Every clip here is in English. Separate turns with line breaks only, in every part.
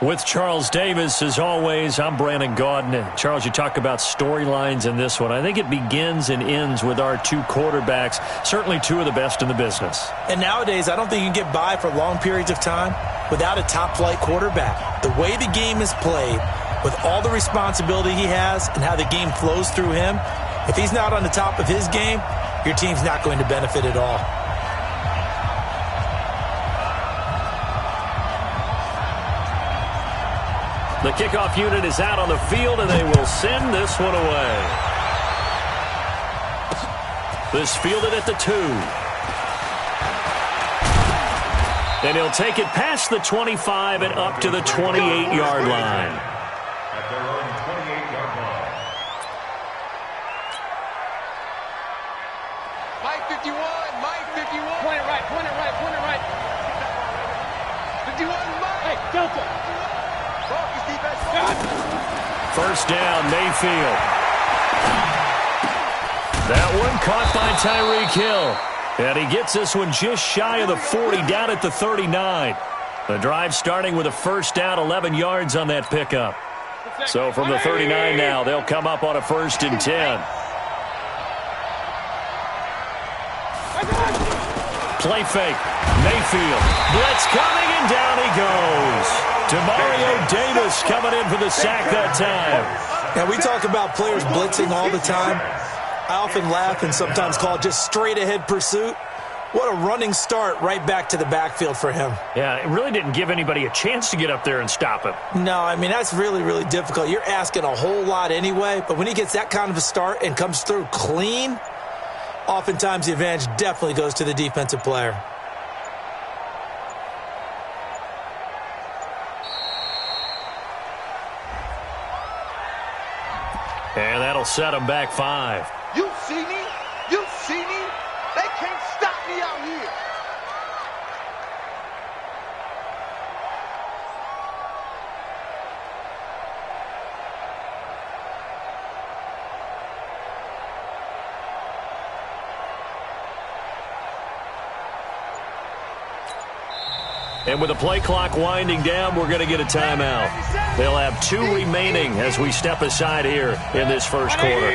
With Charles Davis, as always, I'm Brandon Gaudin. Charles, you talk about storylines in this one. I think it begins and ends with our two quarterbacks, certainly two of the best in the business.
And nowadays, I don't think you can get by for long periods of time without a top-flight quarterback. The way the game is played, with all the responsibility he has and how the game flows through him, if he's not on the top of his game, your team's not going to benefit at all.
The kickoff unit is out on the field, and they will send this one away. This fielded at the 2. And he'll take it past the 25 and up to the 28-yard line.
At their own 28-yard line.
Mike 51, Mike 51.
Point it right, point it right, point it right.
51, Mike.
Hey, Delta.
First down, Mayfield. That one caught by Tyreek Hill. And he gets this one just shy of the 40, down at the 39. The drive starting with a first down, 11 yards on that pickup. So from the 39 now, they'll come up on a 1st and 10. Play fake. Mayfield. Blitz coming, and down he goes. Demario Davis coming in for the sack that time.
And we talk about players blitzing all the time. I often laugh and sometimes call it just straight-ahead pursuit. What a running start right back to the backfield for him.
Yeah, it really didn't give anybody a chance to get up there and stop him.
No, I mean, that's really, really difficult. You're asking a whole lot anyway, but when he gets that kind of a start and comes through clean, oftentimes the advantage definitely goes to the defensive player.
And that'll set him back 5.
You see me? You see me? They can't stop me out here.
And with the play clock winding down, we're going to get a timeout. They'll have 2 remaining as we step aside here in this first quarter.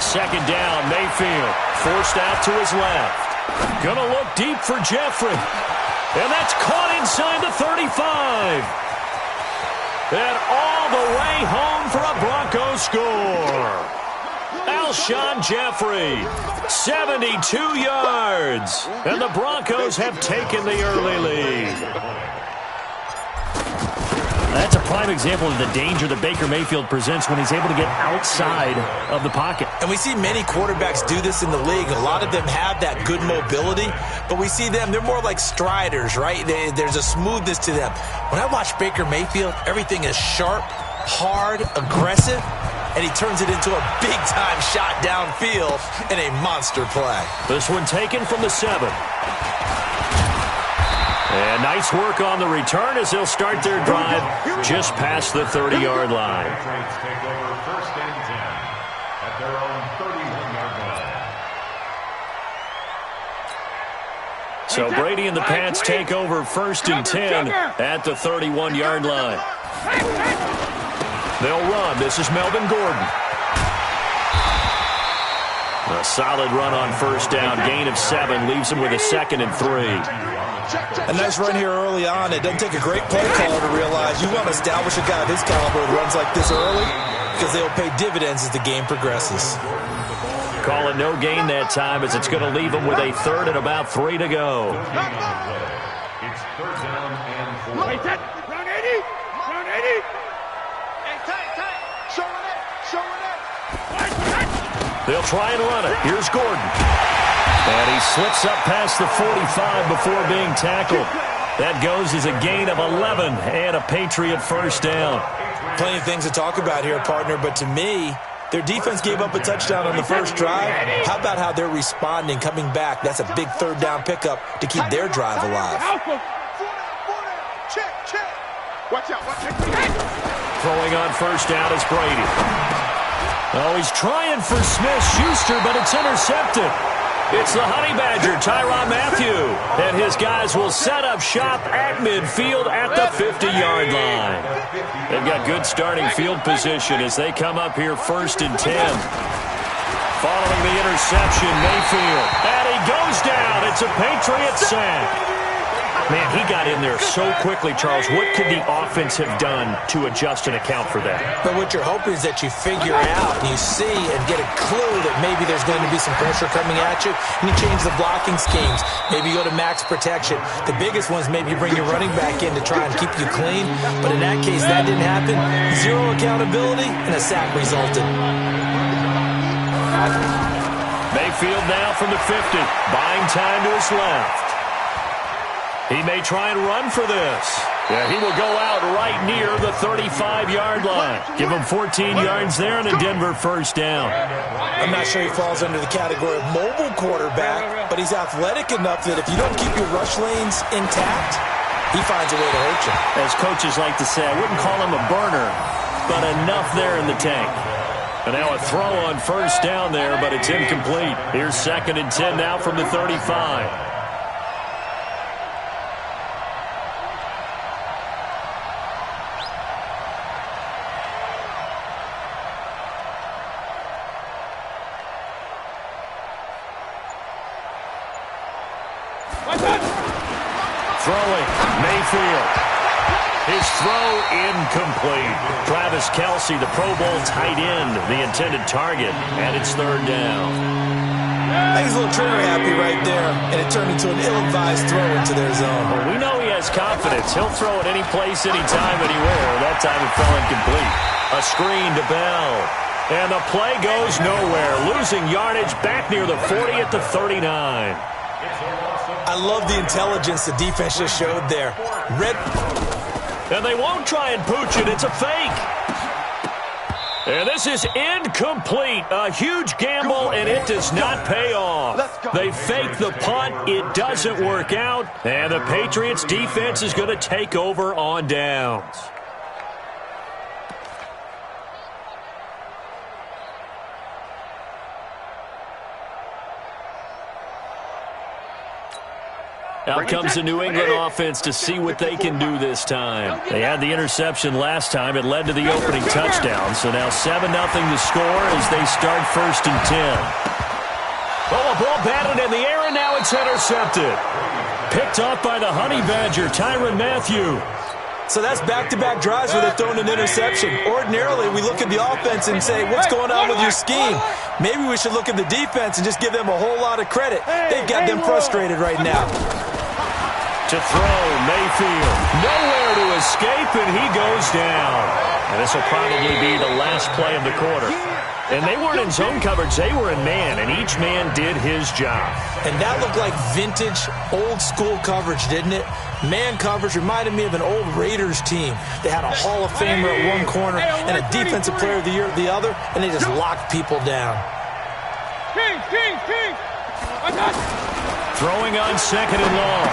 Second down, Mayfield. Forced out to his left. Gonna look deep for Jeffrey. And that's caught inside the 35. And all the way home for a Broncos score. Alshon Jeffrey, 72 yards. And the Broncos have taken the early lead. That's a prime example of the danger that Baker Mayfield presents when he's able to get outside of the pocket.
And we see many quarterbacks do this in the league. A lot of them have that good mobility, but we see them, they're more like striders, right? There's a smoothness to them. When I watch Baker Mayfield, everything is sharp, hard, aggressive, and he turns it into a big-time shot downfield in a monster play.
This one taken from the 7. And nice work on the return as they'll start their drive just past the 30-yard line.
Saints take over 1st and 10 at their own 31-yard line.
So Brady and the Pats take over 1st and 10 at the 31-yard line. They'll run. This is Melvin Gordon. A solid run on 1st down. Gain of 7 leaves him with a 2nd and 3.
A nice run here early on. It doesn't take a great play caller to realize you want to establish a guy of his caliber with runs like this early because they'll pay dividends as the game progresses.
Call it no gain that time as it's going to leave him with a 3rd and about 3 to go.
It's 3rd down and 4.
Hey, run 80! Run 80!
Hey, tight. Show it.
They'll try and run it. Here's Gordon. And he slips up past the 45 before being tackled. That goes as a gain of 11 and a Patriot 1st down.
Plenty of things to talk about here, partner, but to me, their defense gave up a touchdown on the first drive. How about how they're responding, coming back? That's a big 3rd down pickup to keep their drive alive.
Check. Watch out.
Throwing on 1st down is Brady. Oh, he's trying for Smith-Schuster, but it's intercepted. It's the Honey Badger, Tyrann Mathieu. And his guys will set up shop at midfield at the 50-yard line. They've got good starting field position as they come up here 1st and 10. Following the interception, Mayfield. And he goes down. It's a Patriot sack. Man, he got in there so quickly, Charles. What could the offense have done to adjust and account for that?
But what you're hoping is that you figure out and you see and get a clue that maybe there's going to be some pressure coming at you, and you change the blocking schemes. Maybe you go to max protection. The biggest ones, maybe you bring your running back in to try and keep you clean. But in that case, that didn't happen. Zero accountability, and a sack resulted.
Mayfield now from the 50, buying time to his left. He may try and run for this. Yeah, he will go out right near the 35-yard line. Give him 14 yards there and a Denver 1st down.
I'm not sure he falls under the category of mobile quarterback, but he's athletic enough that if you don't keep your rush lanes intact, he finds a way to hurt you.
As coaches like to say, I wouldn't call him a burner, but enough there in the tank. And now a throw on 1st down there, but it's incomplete. Here's 2nd and 10 now from the 35. Throwing, Mayfield. His throw incomplete. Travis Kelce, the Pro Bowl tight end, the intended target, and it's 3rd down.
I think he's a little trigger happy right there, and it turned into an ill-advised throw into their zone.
Well, we know he has confidence. He'll throw it any place, anytime, anywhere. That time it fell incomplete. A screen to Bell. And the play goes nowhere. Losing yardage back near the 40 at the 39.
I love the intelligence the defense just showed there.
And they won't try and pooch it. It's a fake. And this is incomplete. A huge gamble, and it does not pay off. They fake the punt. It doesn't work out. And the Patriots defense is going to take over on downs. Out comes the New England offense to see what they can do this time. They had the interception last time. It led to the opening touchdown. So now 7-0 to score as they start 1st and 10. Oh, a ball batted in the air, and now it's intercepted. Picked off by the Honey Badger, Tyrann Mathieu.
So that's back-to-back drives where they're throwing an interception. Ordinarily, we look at the offense and say, what's going on with your scheme? Maybe we should look at the defense and just give them a whole lot of credit. They've got them frustrated right now.
To throw, Mayfield. Nowhere to escape, and he goes down. And this will probably be the last play of the quarter. And they weren't in zone coverage. They were in man, and each man did his job.
And that looked like vintage, old-school coverage, didn't it? Man coverage reminded me of an old Raiders team. They had a Hall of Famer at one corner and a Defensive Player of the Year at the other, and they just locked people down.
Throwing on 2nd and long.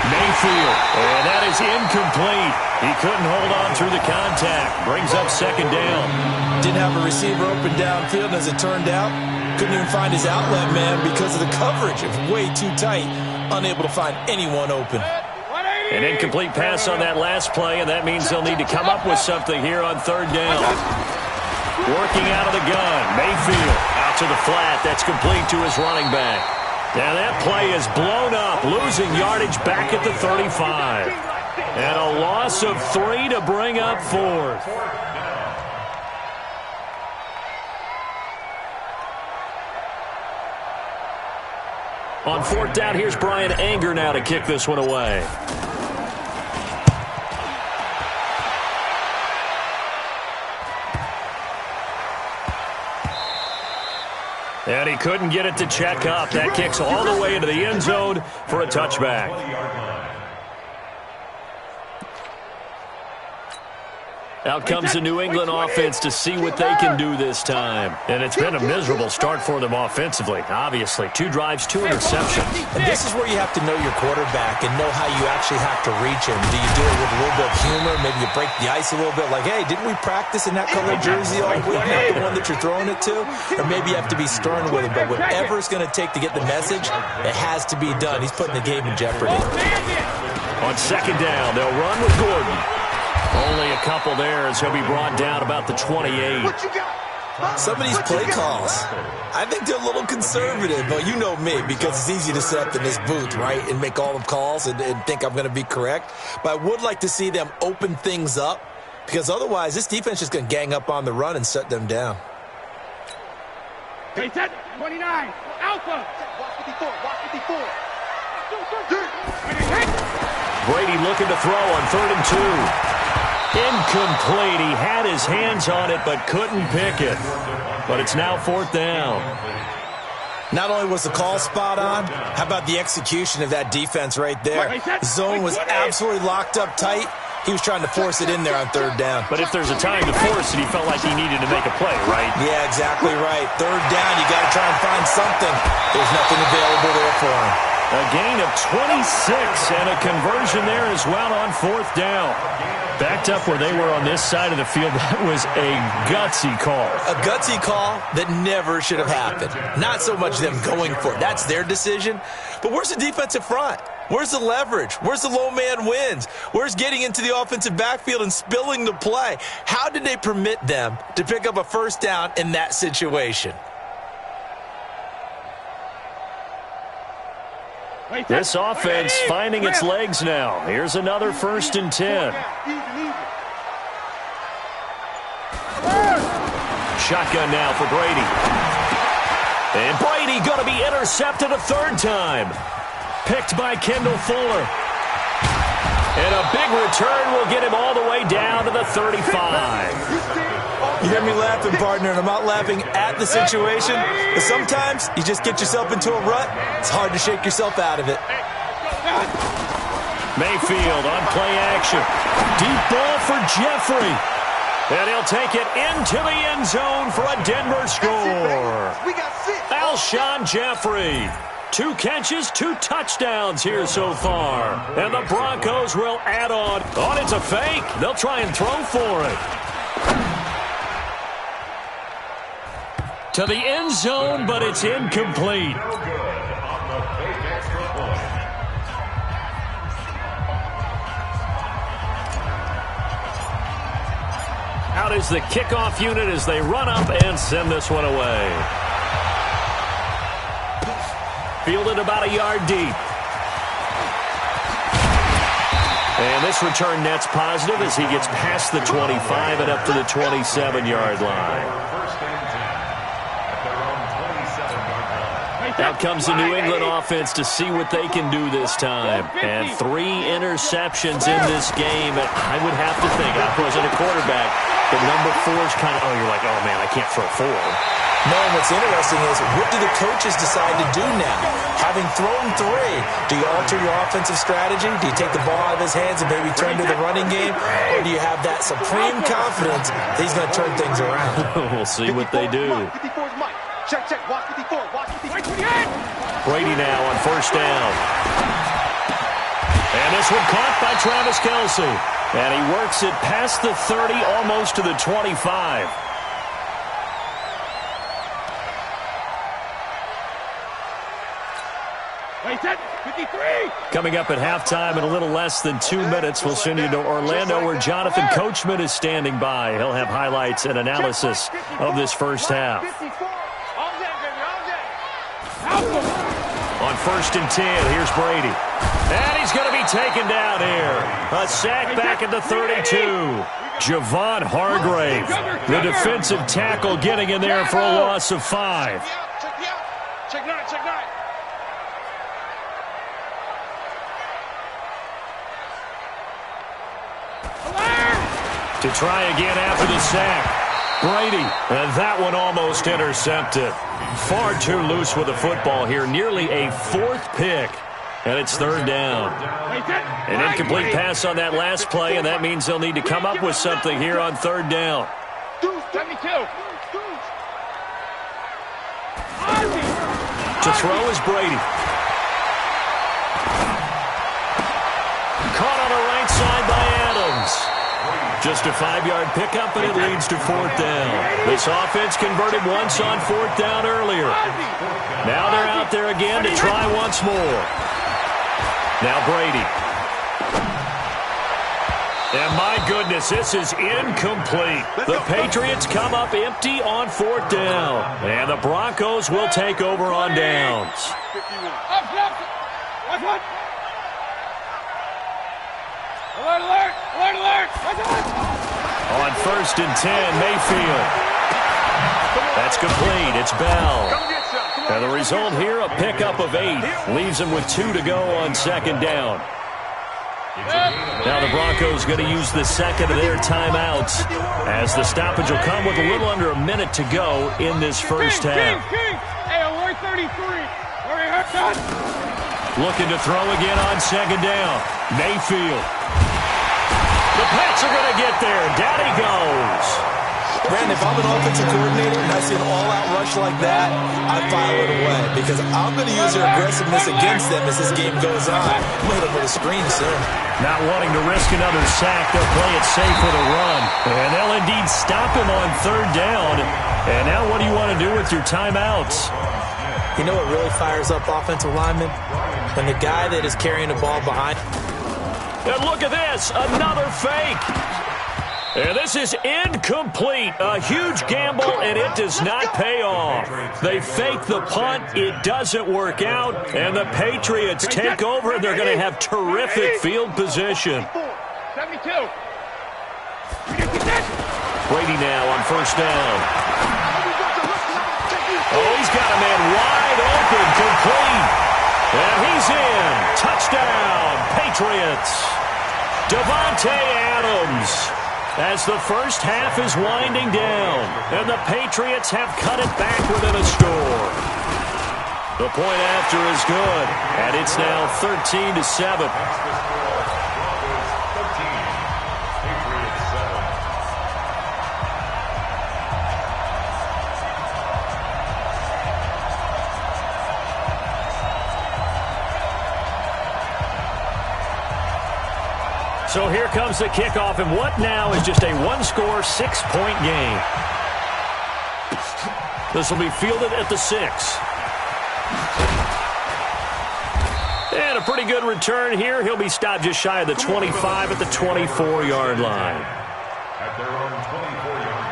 Mayfield. And that is incomplete. He couldn't hold on through the contact. Brings up 2nd down.
Didn't have a receiver open downfield, and as it turned out, couldn't even find his outlet man because of the coverage. It was way too tight. Unable to find anyone open.
An incomplete pass on that last play, and that means they'll need to come up with something here on 3rd down. Working out of the gun. Mayfield out to the flat. That's complete to his running back. Now that play is blown up, losing yardage back at the 35. And a loss of 3 to bring up 4th. On 4th down, here's Brian Anger now to kick this one away. And he couldn't get it to check up. That kicks all the way into the end zone for a touchback. Out comes the New England offense to see what they can do this time. And it's been a miserable start for them offensively, obviously. 2 drives, 2 interceptions.
And this is where you have to know your quarterback and know how you actually have to reach him. Do you do it with a little bit of humor? Maybe you break the ice a little bit like, hey, didn't we practice in that color jersey all week, not the one that you're throwing it to? Or maybe you have to be stern with him. But whatever it's going to take to get the message, it has to be done. He's putting the game in jeopardy.
On second down, they'll run with Gordon. Only a couple there as he'll be brought down about the 28.
What you got?
Some of these play calls, I think they're a little conservative. But you know me, because it's easy to sit up in this booth, right, and make all the calls and think I'm going to be correct. But I would like to see them open things up, because otherwise this defense is going to gang up on the run and shut them down.
Hey, set 29. Alpha.
Watch 54. Watch 54.
Brady looking to throw on 3rd and 2. Incomplete. He had his hands on it but couldn't pick it. But it's now 4th down.
Not only was the call spot on, how about the execution of that defense right there? Zone was absolutely locked up tight. He was trying to force it in there on 3rd down.
But if there's a time to force it, he felt like he needed to make a play, right?
Yeah, exactly right. 3rd down, you got to try and find something. There's nothing available there for him.
A gain of 26 and a conversion there as well on 4th down. Backed up where they were on this side of the field. That was a gutsy call.
A gutsy call that never should have happened. Not so much them going for it. That's their decision. But where's the defensive front? Where's the leverage? Where's the low man wins? Where's getting into the offensive backfield and spilling the play? How did they permit them to pick up a 1st down in that situation?
This offense finding its legs now. Here's another 1st and 10. Shotgun now for Brady. And Brady going to be intercepted a 3rd time. Picked by Kendall Fuller. And a big return will get him all the way down to the 35.
You hear me laughing, partner, and I'm not laughing at the situation. But sometimes you just get yourself into a rut. It's hard to shake yourself out of it.
Mayfield on play action. Deep ball for Jeffrey. And he'll take it into the end zone for a Denver score.
We got 6.
Alshon Jeffrey. 2 catches, 2 touchdowns here so far. And the Broncos will add on. Oh, it's a fake. They'll try and throw for it. To the end zone, but it's incomplete. Out is the kickoff unit as they run up and send this one away. Fielded about a yard deep. And this return net's positive as he gets past the 25 and up to the 27-yard line. Out comes the New England offense to see what they can do this time. And 3 interceptions in this game. I would have to think, I wasn't a quarterback, but number 4 is kind of, you're like, oh, man, I can't throw 4.
No, and what's interesting is, what do the coaches decide to do now? Having thrown 3, do you alter your offensive strategy? Do you take the ball out of his hands and maybe turn to the running game? Or do you have that supreme confidence that he's going to turn things around?
We'll see what they do.
54's Mike. Check, check. Watch 54. Watch 54.
Brady now on 1st down. And this one caught by Travis Kelce. And he works it past the 30, almost to the 25. Coming up at halftime in a little less than 2 minutes, we'll send you to Orlando where Jonathan Coachman is standing by. He'll have highlights and analysis of this first half. On 1st and 10, here's Brady. And he's going to be taken down here. A sack back at the 32. Javon Hargrave, the defensive tackle, getting in there for a loss of 5.
Check 9, check 9.
To try again after the sack. Brady, and that one almost intercepted. Far too loose with the football here. Nearly a 4th pick. And it's third down. An incomplete pass on that last play, and that means they'll need to come up with something here on third down.
72.
To throw is Brady. Caught on the right side by Adams. Just a 5-yard pickup, and it leads to fourth down. This offense converted once on fourth down earlier. Now they're out there again to try once more. Now Brady. And my goodness, this is incomplete. The Patriots come up empty on fourth down. And the Broncos will take over on downs.
Alert, alert, alert, alert.
On first and 10, Mayfield. That's complete. It's Bell. And the result here, a pickup of 8. Leaves them with 2 to go on second down. Now the Broncos going to use the second of their timeouts, as the stoppage will come with a little under a minute to go in this first half.
Hey, alert 33.
Looking to throw again on second down. Mayfield. The Pats are going to get there. Down he goes.
Brandon, if I'm an offensive coordinator and I see an all-out rush like that, I file it away because I'm going to use their aggressiveness against them as this game goes on. I'm going to hit them with a screen soon.
Not wanting to risk another sack, they'll play it safe with a run. And they'll indeed stop him on third down. And now what do you want to do with your timeouts?
You know what really fires up offensive linemen? When the guy that is carrying the ball behind.
And look at this, another fake. And this is incomplete. A huge gamble, and it does not pay off. They fake the punt. It doesn't work out. And the Patriots take over. They're going to have terrific field position.
72.
Brady now on first down. Oh, he's got a man wide open, complete. And he's in. Touchdown, Patriots. Davante Adams. As the first half is winding down, and the Patriots have cut it back within a score. The point after is good, and it's now 13-7. So here comes the kickoff, and what now is just a one-score, 6-point game. This will be fielded at the 6. And a pretty good return here. He'll be stopped just shy of the 25 at the 24-yard line.
At their own 24-yard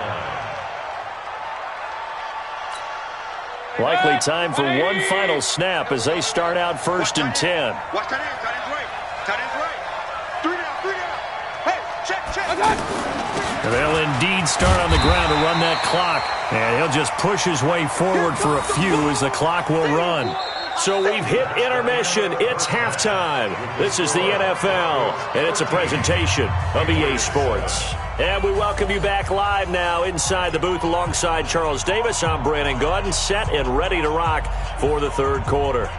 line.
Likely time for one final snap as they start out first and 10.
Watch that end. Tight end's right. Tight end's right. 3 down. Hey, check.
And they'll indeed start on the ground to run that clock. And he'll just push his way forward for a few as the clock will run. So we've hit intermission. It's halftime. This is the NFL, and it's a presentation of EA Sports. And we welcome you back live now inside the booth alongside Charles Davis. I'm Brandon Gaudin, set and ready to rock for the third quarter.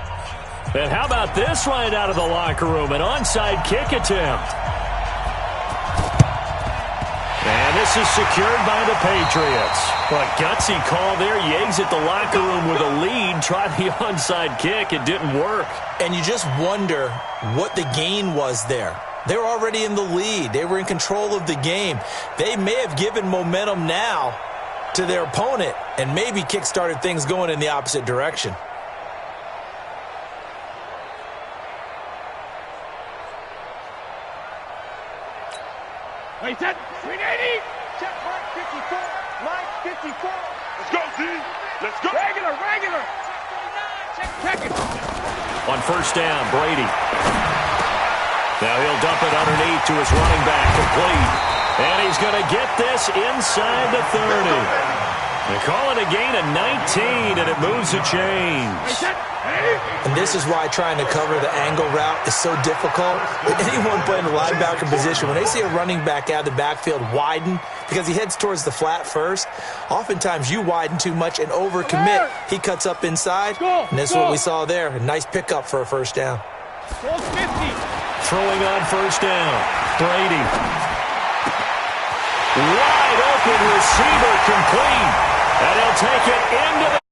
And how about this right out of the locker room? An onside kick attempt. And this is secured by the Patriots. What a gutsy call there. You exit the locker room with a lead. Try the onside kick. It didn't work.
And you just wonder what the gain was there. They were already in the lead. They were in control of the game. They may have given momentum now to their opponent and maybe kick-started things going in the opposite direction.
Wait, set. 380.
Check mark 54. Line 54.
Let's go, Z. Let's go. Regular. Check it.
On first down, Brady. Now he'll dump it underneath to his running back, complete. And he's going to get this inside the 30. They call it a gain of 19, and it moves the chains.
And this is why trying to cover the angle route is so difficult. Anyone playing the linebacker position, when they see a running back out of the backfield widen, because he heads towards the flat first, oftentimes you widen too much and overcommit. He cuts up inside, and this is what we saw there. A nice pickup for a first down.
Ball's 50.
Throwing on first down. Brady. Wide open receiver complete. And he'll take it into the